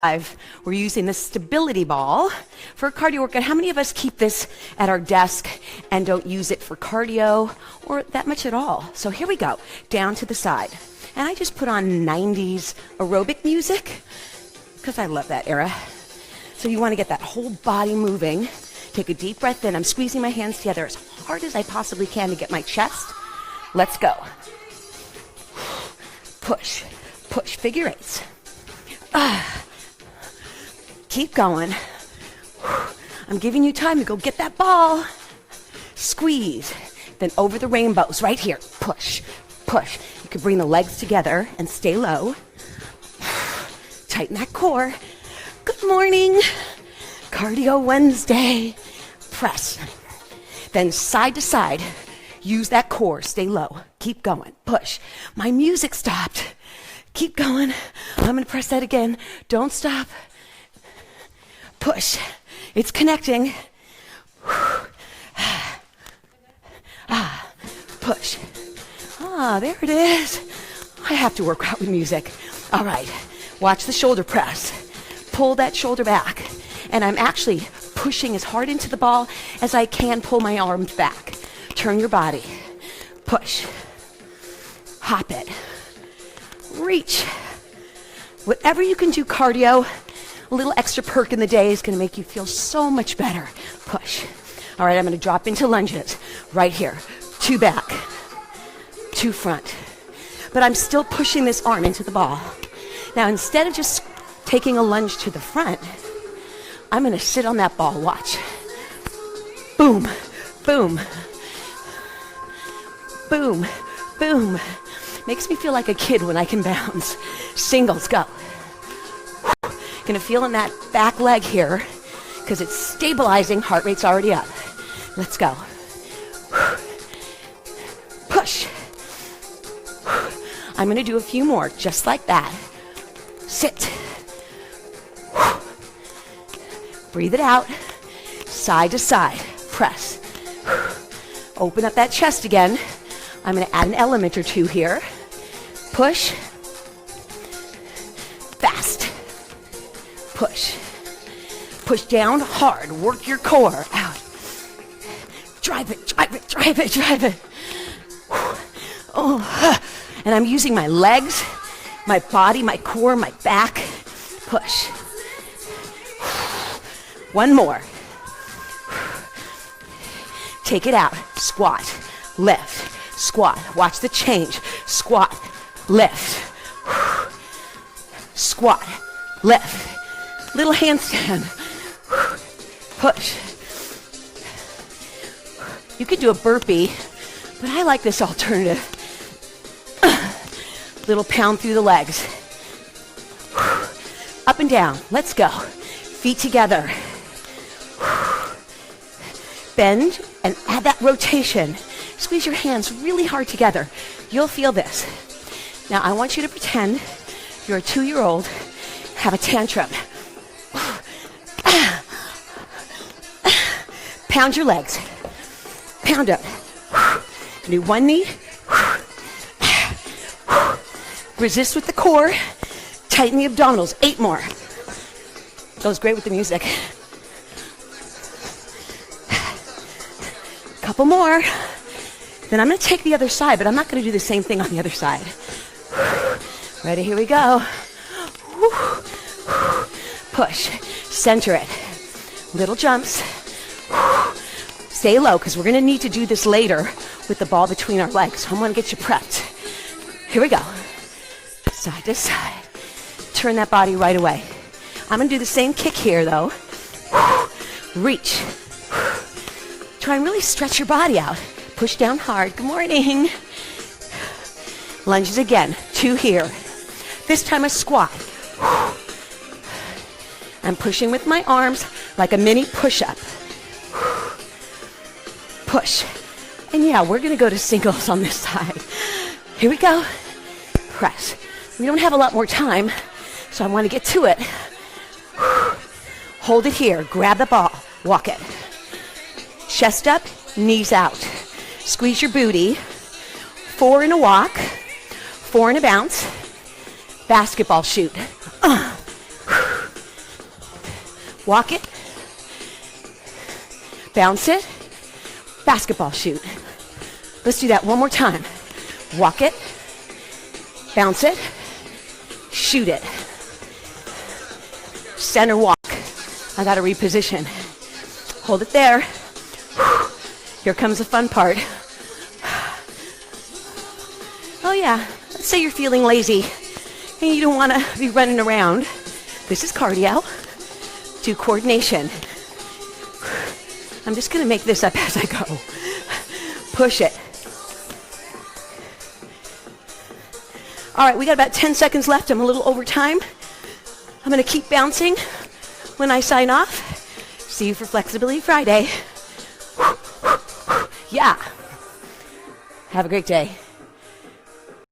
We're using the stability ball for a cardio workout. How many of us keep this at our desk and don't use it for cardio or that much at all? So here we go, down to the side. And I just put on 90s aerobic music because I love that era. So you want to get that whole body moving. Take a deep breath in. I'm squeezing my hands together as hard as I possibly can to get my chest. Let's go. Push, push, figure eights. Keep going. I'm giving you time to go get that ball. Squeeze. Then over the rainbows right here. Push, push. You can bring the legs together and stay low. Tighten that core. Good morning. Cardio Wednesday. Press. Then side to side. Use that core. Stay low. Keep going. Push. My music stopped. Keep going. I'm going to press that again. Don't stop. Push. It's connecting. Push. There it is. I have to work out with music. All right. Watch the shoulder press. Pull that shoulder back. And I'm actually pushing as hard into the ball as I can. Pull my arms back. Turn your body. Push. Hop it. Reach. Whatever you can do cardio, a little extra perk in the day is going to make you feel so much better. Push. All right, I'm going to drop into lunges right here. 2 back, 2 front. But I'm still pushing this arm into the ball. Now, instead of just taking a lunge to the front, I'm going to sit on that ball. Watch. Boom, boom, boom, boom. Makes me feel like a kid when I can bounce. Singles, go. Gonna feel in that back leg here because it's stabilizing. Heart rate's already up. Let's go. Push. I'm gonna do a few more just like that. Sit. Breathe it out. Side to side. Press. Open up that chest again. I'm gonna add an element or two here. Push. Fast. Push. Push down hard. Work your core out. Drive it, drive it, drive it, drive it. Oh, and I'm using my legs, my body, my core, my back. Push. One more. Take it out. Squat. Lift. Squat. Watch the change. Squat. Lift. Squat. Lift. Little handstand. Push. You could do a burpee, but I like this alternative. Little pound through the legs. Up and down. Let's go. Feet together. Bend and add that rotation. Squeeze your hands really hard together. You'll feel this. Now I want you to pretend you're a 2-year-old, have a tantrum. Pound your legs. Pound them. Do one knee. Resist with the core. Tighten the abdominals. 8 more. Goes great with the music. Couple more. Then I'm going to take the other side, but I'm not going to do the same thing on the other side. Ready? Here we go. Push. Center it. Little jumps. Stay low because we're going to need to do this later with the ball between our legs. So I want to get you prepped. Here we go. Side to side. Turn that body right away. I'm going to do the same kick here though. Reach. Try and really stretch your body out. Push down hard. Good morning. Lunges again. 2 here. This time a squat. I'm pushing with my arms like a mini push-up. Push. And yeah, we're going to go to singles on this side. Here we go. Press. We don't have a lot more time, so I want to get to it. Hold it here. Grab the ball. Walk it. Chest up, knees out. Squeeze your booty. 4 in a walk. 4 in a bounce. Basketball shoot. Walk it. Bounce it. Basketball shoot. Let's do that one more time. Walk it. Bounce it. Shoot it. Center walk. I gotta reposition. Hold it there. Here comes the fun part. Oh yeah, let's say you're feeling lazy and you don't wanna be running around. This is cardio. Do coordination. I'm just gonna make this up as I go. Push it. All right, we got about 10 seconds left. I'm a little over time. I'm gonna keep bouncing when I sign off. See you for Flexibility Friday. Yeah. Have a great day.